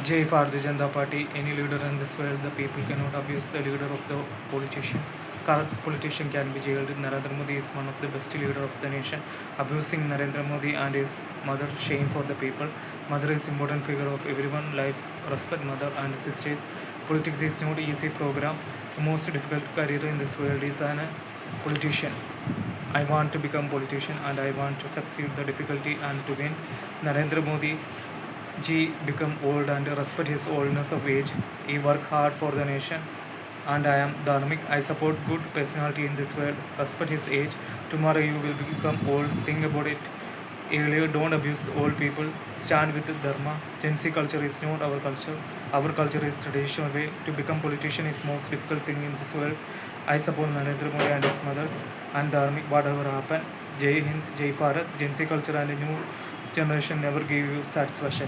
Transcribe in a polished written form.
Jai Bharatiya Janata Party, any leader in this world, the people cannot abuse the leader of the politician. Corrupt politician can be jailed. Narendra Modi is one of the best leader of the nation. Abusing Narendra Modi and his mother, shame for the people. Mother is important figure of everyone. Life, respect mother and sisters. Politics is not easy program. The most difficult career in this world is an politician. I want to become politician and I want to succeed the difficulty and to win. Narendra Modi Ji become old and respect his oldness of age. He work hard for the nation and I am dharmic. I support good personality in this world. Respect his age. Tomorrow you will become old. Think about it. Earlier, don't abuse old people. Stand with the dharma. Gen Z culture is not our culture. Our culture is traditional way. To become politician is most difficult thing in this world. I support Narendra Modi and his mother and dharmic. Whatever happen. Jai Hind, Jai Bharat. Gen Z culture and a new generation never give you satisfaction.